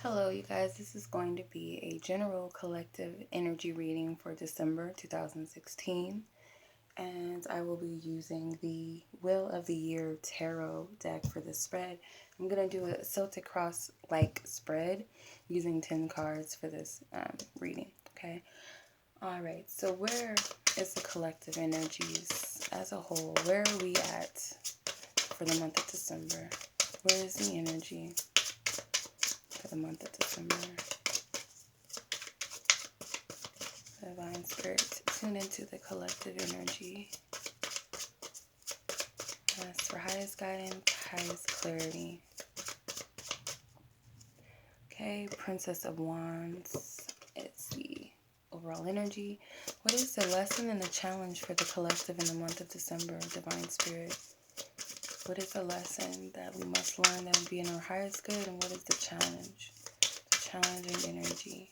Hello, you guys. This is going to be a general collective energy reading for December 2016. And I will be using the Wheel of the Year Tarot deck for this spread. I'm going to do a Celtic Cross-like spread using 10 cards for this reading. Okay. Alright, so where is the collective energies as a whole? Where are we at for the month of December? Where is the energy for the month of December? Divine Spirit, tune into the collective energy. Yes, for highest guidance, highest clarity. Okay, Princess of Wands is the overall energy. What is the lesson and the challenge for the collective in the month of December, Divine Spirit? What is the lesson that we must learn that would be in our highest good, and what is the challenge? The challenging energy.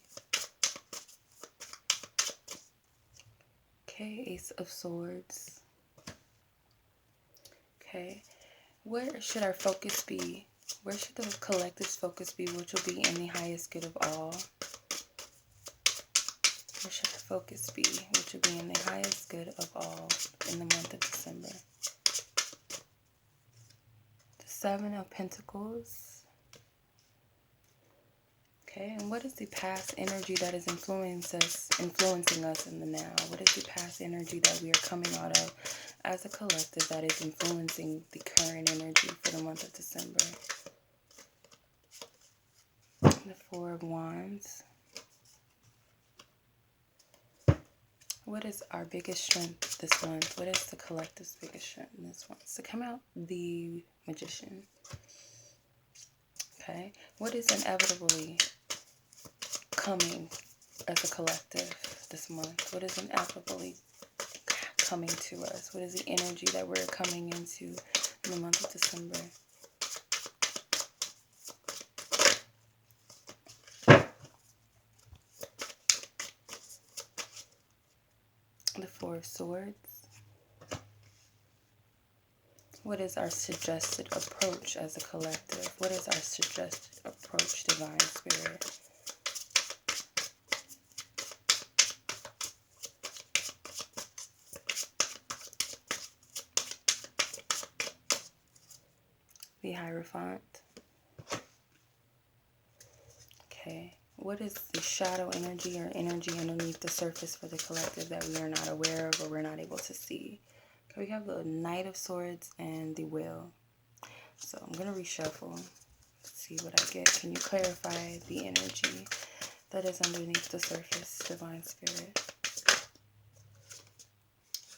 Okay, Ace of Swords. Okay, where should our focus be? Where should the collective's focus be, which will be in the highest good of all? Where should our focus be, which will be in the highest good of all in the month of December? The Seven of Pentacles. Okay, and what is the past energy that is influencing us in the now? What is the past energy that we are coming out of as a collective that is influencing the current energy for the month of December? The Four of Wands. What is our biggest strength this month? What is the collective's biggest strength in this month? So come out the Magician. Okay, what is inevitably coming as a collective this month? What is inevitably coming to us? What is the energy that we're coming into in the month of December? The Four of Swords. What is our suggested approach as a collective? What is our suggested approach, Divine Spirit? The Hierophant. Okay. What is the shadow energy or energy underneath the surface for the collective that we are not aware of or we're not able to see? Okay, we have the Knight of Swords and the Wheel. So I'm going to reshuffle. Let's see what I get. Can you clarify the energy that is underneath the surface, Divine Spirit?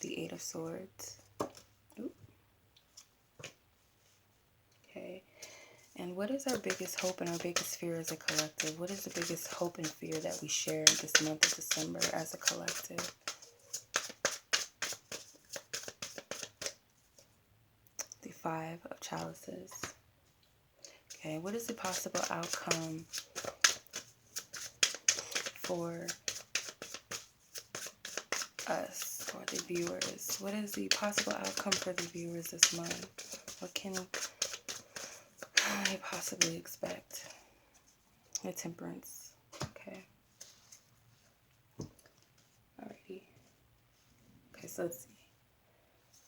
The Eight of Swords. Ooh. Okay. And what is our biggest hope and our biggest fear as a collective? What is the biggest hope and fear that we share this month of December as a collective? The Five of Chalices. Okay, what is the possible outcome for us, or the viewers? What is the possible outcome for the viewers this month? What can I possibly expect? The Temperance. Okay. Alrighty. Okay, so let's see.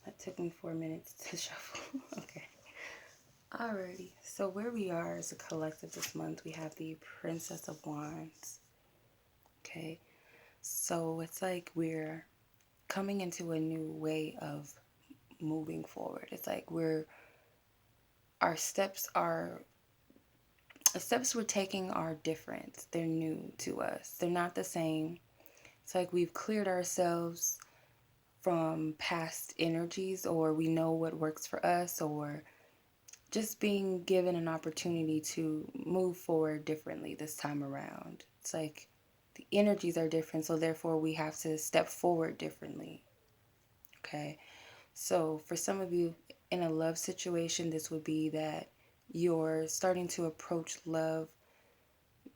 That took me 4 minutes to shuffle. Okay. Alrighty. So where we are as a collective this month, we have the Princess of Wands. Okay. So it's like we're coming into a new way of moving forward. It's like the steps we're taking are different. They're new to us. They're not the same. It's like we've cleared ourselves from past energies, or we know what works for us, or just being given an opportunity to move forward differently this time around. It's like the energies are different, so therefore we have to step forward differently. Okay, so for some of you in a love situation, this would be that you're starting to approach love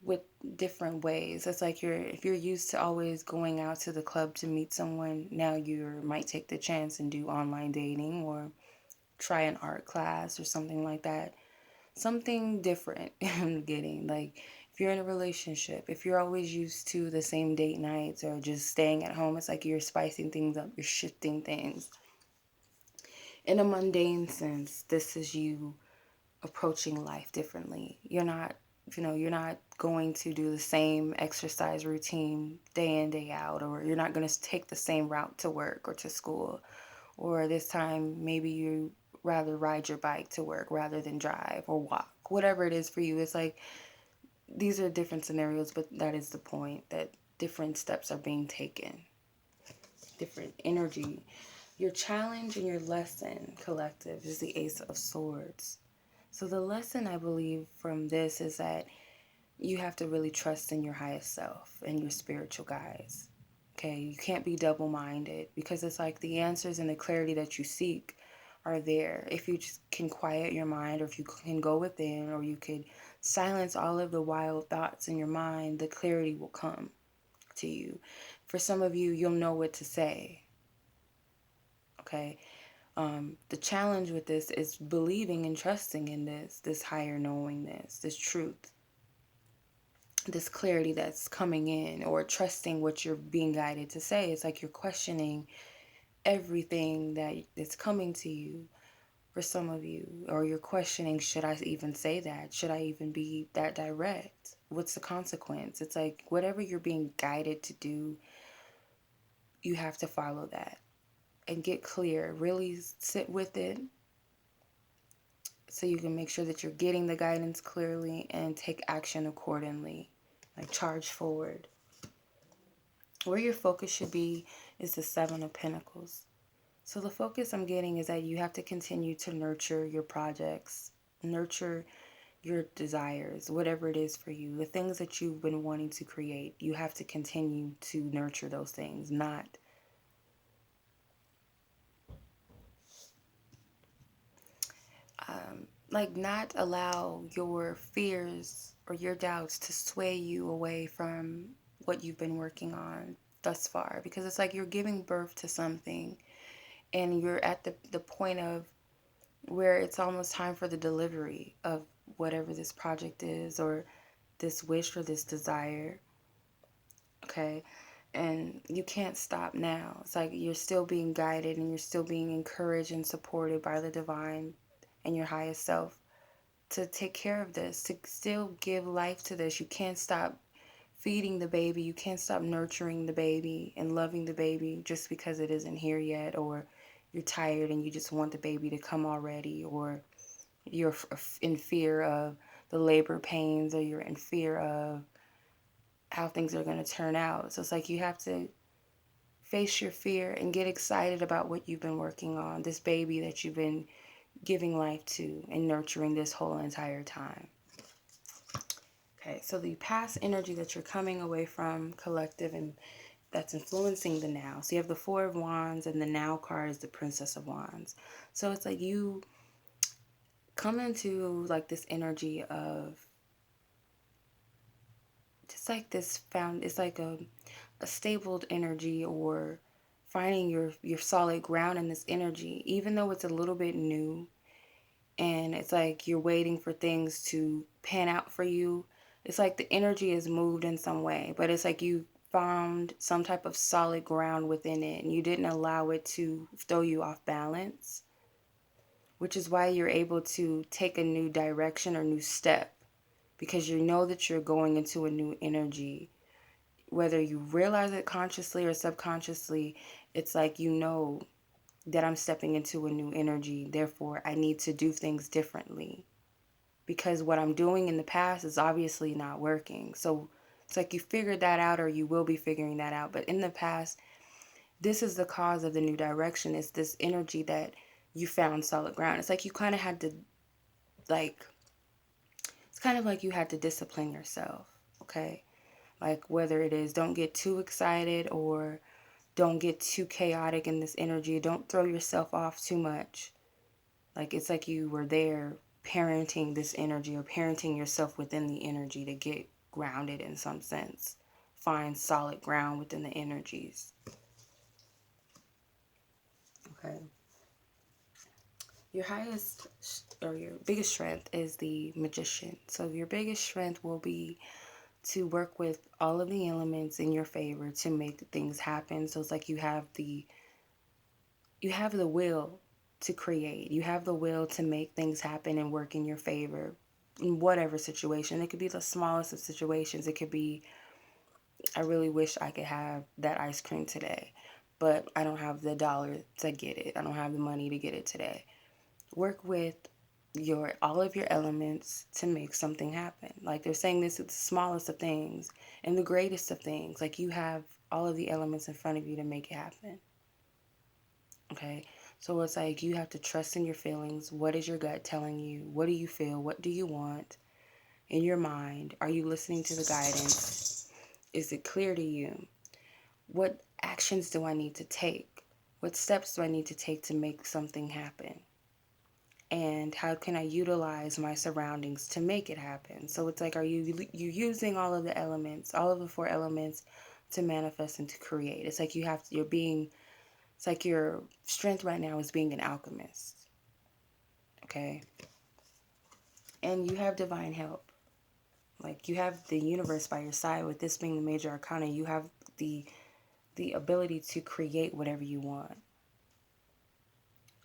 with different ways. It's like if you're used to always going out to the club to meet someone, now you might take the chance and do online dating or try an art class or something like that. Something different I'm getting. Like If you're in a relationship, if you're always used to the same date nights or just staying at home, it's like you're spicing things up, you're shifting things. In a mundane sense, this is you approaching life differently. You're not, you're not going to do the same exercise routine day in, day out, or you're not going to take the same route to work or to school. Or this time, maybe you rather ride your bike to work rather than drive or walk. Whatever it is for you, it's like these are different scenarios, but that is the point, that different steps are being taken, different energy. Your challenge and your lesson, collective, is the Ace of Swords. So the lesson I believe from this is that you have to really trust in your highest self and your spiritual guides. Okay, you can't be double-minded, because it's like the answers and the clarity that you seek are there. If you just can quiet your mind, or if you can go within, or you could silence all of the wild thoughts in your mind, the clarity will come to you. For some of you, you'll know what to say. Okay, the challenge with this is believing and trusting in this higher knowingness, this truth, this clarity that's coming in, or trusting what you're being guided to say. It's like you're questioning everything that is coming to you for some of you, or you're questioning, should I even say that? Should I even be that direct? What's the consequence? It's like whatever you're being guided to do, you have to follow that and get clear. Really sit with it so you can make sure that you're getting the guidance clearly and take action accordingly. Like charge forward. Where your focus should be is the Seven of Pentacles. So the focus I'm getting is that you have to continue to nurture your projects, nurture your desires, whatever it is for you, the things that you've been wanting to create. You have to continue to nurture those things, not not allow your fears or your doubts to sway you away from what you've been working on thus far, because it's like you're giving birth to something and you're at the point of where it's almost time for the delivery of whatever this project is, or this wish, or this desire. Okay, and you can't stop now. It's like you're still being guided and you're still being encouraged and supported by the divine and your highest self to take care of this, to still give life to this. You can't stop feeding the baby. You can't stop nurturing the baby and loving the baby just because it isn't here yet, or you're tired and you just want the baby to come already, or you're in fear of the labor pains, or you're in fear of how things are going to turn out. So it's like you have to face your fear and get excited about what you've been working on, this baby that you've been giving life to and nurturing this whole entire time. Okay, so the past energy that you're coming away from, collective, and that's influencing the now. So you have the Four of Wands, and the now card is the Princess of Wands. So it's like you come into like this energy of just like this it's like a stabled energy, or finding your solid ground in this energy, even though it's a little bit new and it's like you're waiting for things to pan out for you. It's like the energy is moved in some way, but it's like you found some type of solid ground within it and you didn't allow it to throw you off balance, which is why you're able to take a new direction or new step, because you know that you're going into a new energy. Whether you realize it consciously or subconsciously, it's like you know that I'm stepping into a new energy. Therefore, I need to do things differently, because what I'm doing in the past is obviously not working. So it's like you figured that out, or you will be figuring that out. But in the past, this is the cause of the new direction. It's this energy that you found solid ground. It's like you kind of had to, like, it's kind of like you had to discipline yourself, okay? Like whether it is don't get too excited or don't get too chaotic in this energy. Don't throw yourself off too much. Like it's like you were there parenting this energy, or parenting yourself within the energy to get grounded in some sense. Find solid ground within the energies. Okay. Your highest or your biggest strength is the Magician. So your biggest strength will be to work with all of the elements in your favor to make things happen. So it's like you have the will to create. You have the will to make things happen and work in your favor in whatever situation. It could be the smallest of situations. It could be, I really wish I could have that ice cream today, but I don't have the dollar to get it. I don't have the money to get it today. Work with all of your elements to make something happen. Like they're saying, this is the smallest of things and the greatest of things. Like you have all of the elements in front of you to make it happen. Okay, so it's like you have to trust in your feelings. What is your gut telling you? What do you feel? What do you want in your mind? Are you listening to the guidance? Is it clear to you? What actions do I need to take? What steps do I need to take to make something happen? And how can I utilize my surroundings to make it happen? So it's like, are you using all of the elements, all of the 4 elements to manifest and to create? It's like it's like your strength right now is being an alchemist. Okay? And you have divine help. Like you have the universe by your side. With this being the major arcana, you have the ability to create whatever you want.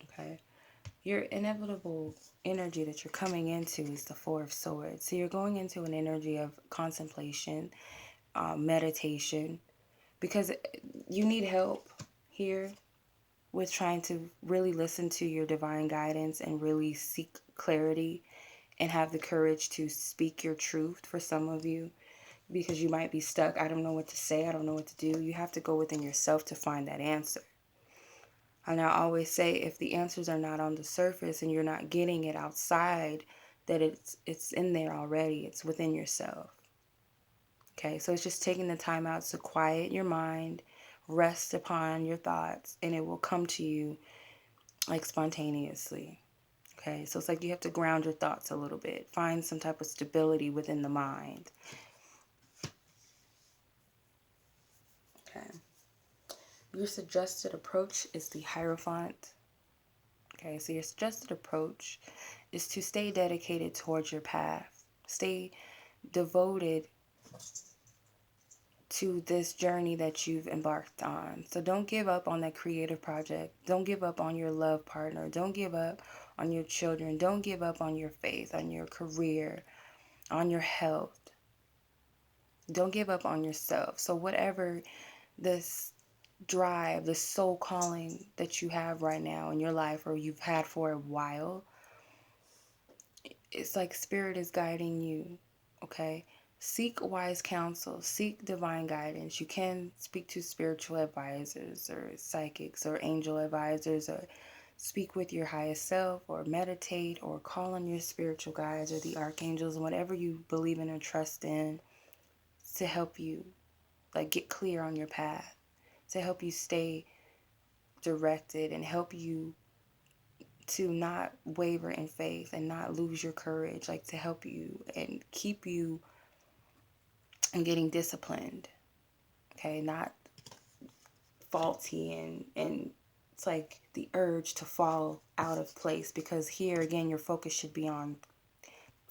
Okay? Your inevitable energy that you're coming into is the 4 of Swords. So you're going into an energy of contemplation, meditation, because you need help here with trying to really listen to your divine guidance and really seek clarity and have the courage to speak your truth for some of you, because you might be stuck. I don't know what to say. I don't know what to do. You have to go within yourself to find that answer. And I always say, if the answers are not on the surface and you're not getting it outside, that it's in there already. It's within yourself. Okay, so it's just taking the time out to quiet your mind, rest upon your thoughts, and it will come to you like spontaneously. Okay, so it's like you have to ground your thoughts a little bit. Find some type of stability within the mind. Okay. Your suggested approach is the Hierophant. Okay, so your suggested approach is to stay dedicated towards your path. Stay devoted to this journey that you've embarked on. So don't give up on that creative project. Don't give up on your love partner. Don't give up on your children. Don't give up on your faith, on your career, on your health. Don't give up on yourself. So whatever this drive, this soul calling that you have right now in your life, or you've had for a while, it's like spirit is guiding you. Okay, seek wise counsel, seek divine guidance. You can speak to spiritual advisors or psychics or angel advisors, or speak with your highest self, or meditate, or call on your spiritual guides or the archangels, whatever you believe in or trust in, to help you like get clear on your path, to help you stay directed and help you to not waver in faith and not lose your courage, like to help you and keep you in getting disciplined. Okay, not faulty and it's like the urge to fall out of place, because here again your focus should be on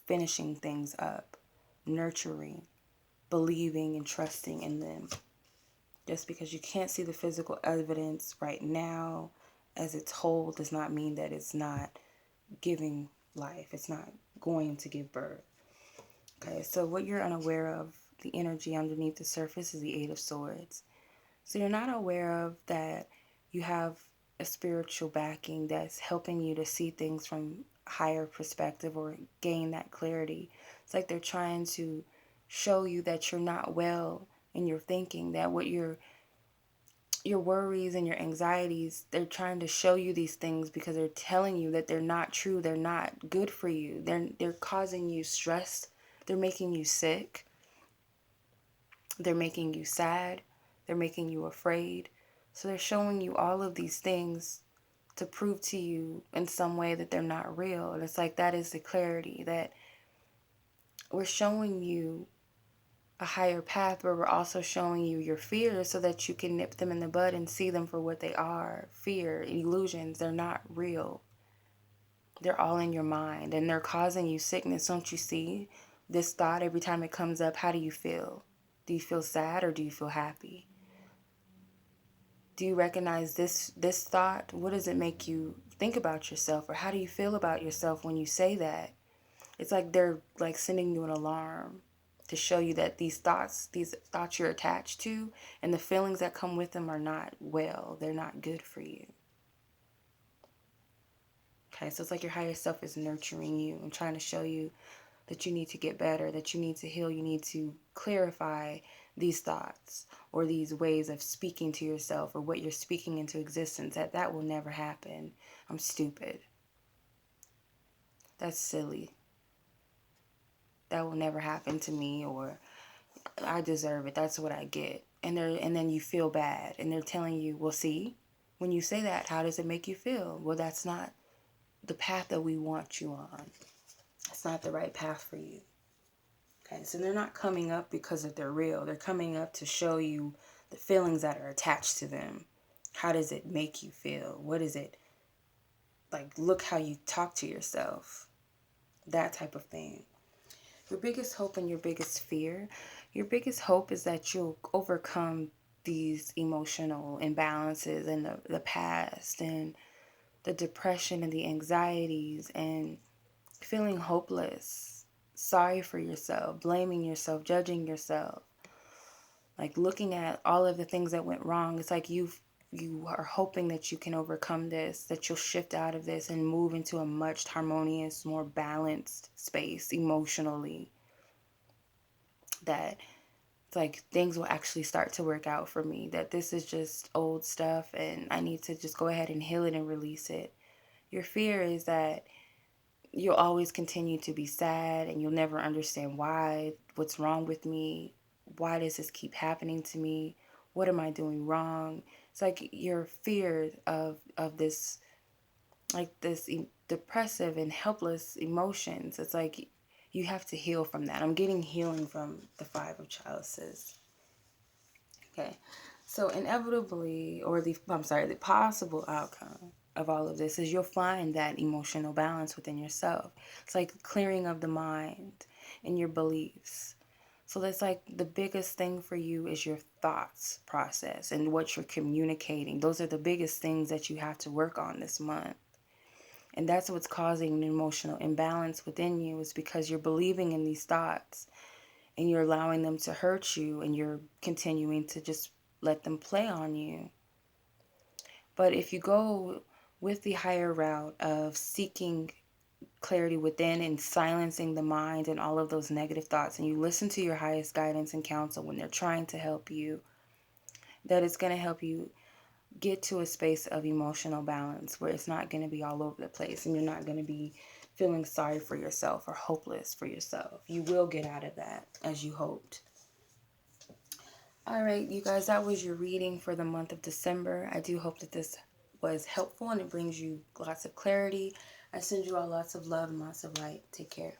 finishing things up, nurturing, believing and trusting in them. Just because you can't see the physical evidence right now as it's whole does not mean that it's not giving life. It's not going to give birth. Okay, so what you're unaware of, the energy underneath the surface, is the 8 of Swords. So you're not aware of that you have a spiritual backing that's helping you to see things from higher perspective or gain that clarity. It's like they're trying to show you that you're not well in your thinking, that what your worries and your anxieties, they're trying to show you these things because they're telling you that they're not true, they're not good for you, they're causing you stress, they're making you sick, they're making you sad, they're making you afraid. So they're showing you all of these things to prove to you in some way that they're not real. And it's like that is the clarity, that we're showing you a higher path, but we're also showing you your fears so that you can nip them in the bud and see them for what they are. Fear, illusions, they're not real. They're all in your mind and they're causing you sickness. Don't you see? This thought, every time it comes up, how do you feel? Do you feel sad or do you feel happy? Do you recognize this thought? What does it make you think about yourself, or how do you feel about yourself when you say that? It's like they're like sending you an alarm to show you that these thoughts you're attached to and the feelings that come with them are not well. They're not good for you. Okay, so it's like your higher self is nurturing you and trying to show you that you need to get better, that you need to heal, you need to clarify these thoughts or these ways of speaking to yourself or what you're speaking into existence, that will never happen. I'm stupid. That's silly. That will never happen to me, or I deserve it. That's what I get. And then you feel bad and they're telling you, well, see, when you say that, how does it make you feel? Well, that's not the path that we want you on. It's not the right path for you. Okay, so they're not coming up because they're real. They're coming up to show you the feelings that are attached to them. How does it make you feel? What is it? Like, look how you talk to yourself. That type of thing. Your biggest hope and your biggest fear. Your biggest hope is that you'll overcome these emotional imbalances in the past, and the depression and the anxieties and feeling hopeless, sorry for yourself, blaming yourself, judging yourself, like looking at all of the things that went wrong. It's like you are hoping that you can overcome this, that you'll shift out of this and move into a much harmonious, more balanced space emotionally, that it's like things will actually start to work out for me, that this is just old stuff and I need to just go ahead and heal it and release it. Your fear is that you'll always continue to be sad and you'll never understand why, what's wrong with me, why does this keep happening to me, what am I doing wrong. It's like your fear of this, like this depressive and helpless emotions. It's like you have to heal from that. I'm getting healing from the Five of Chalices. Okay, so inevitably, or the possible outcome of all of this is you'll find that emotional balance within yourself. It's like clearing of the mind and your beliefs. So that's like the biggest thing for you is your thoughts process and what you're communicating. Those are the biggest things that you have to work on this month. And that's what's causing an emotional imbalance within you, is because you're believing in these thoughts and you're allowing them to hurt you and you're continuing to just let them play on you. But if you go with the higher route of seeking clarity within and silencing the mind and all of those negative thoughts, and you listen to your highest guidance and counsel when they're trying to help you, that it's going to help you get to a space of emotional balance where it's not going to be all over the place and you're not going to be feeling sorry for yourself or hopeless for yourself. You will get out of that as you hoped. All right, you guys, that was your reading for the month of December. I do hope that this was helpful and it brings you lots of clarity. I send you all lots of love and lots of light. Take care.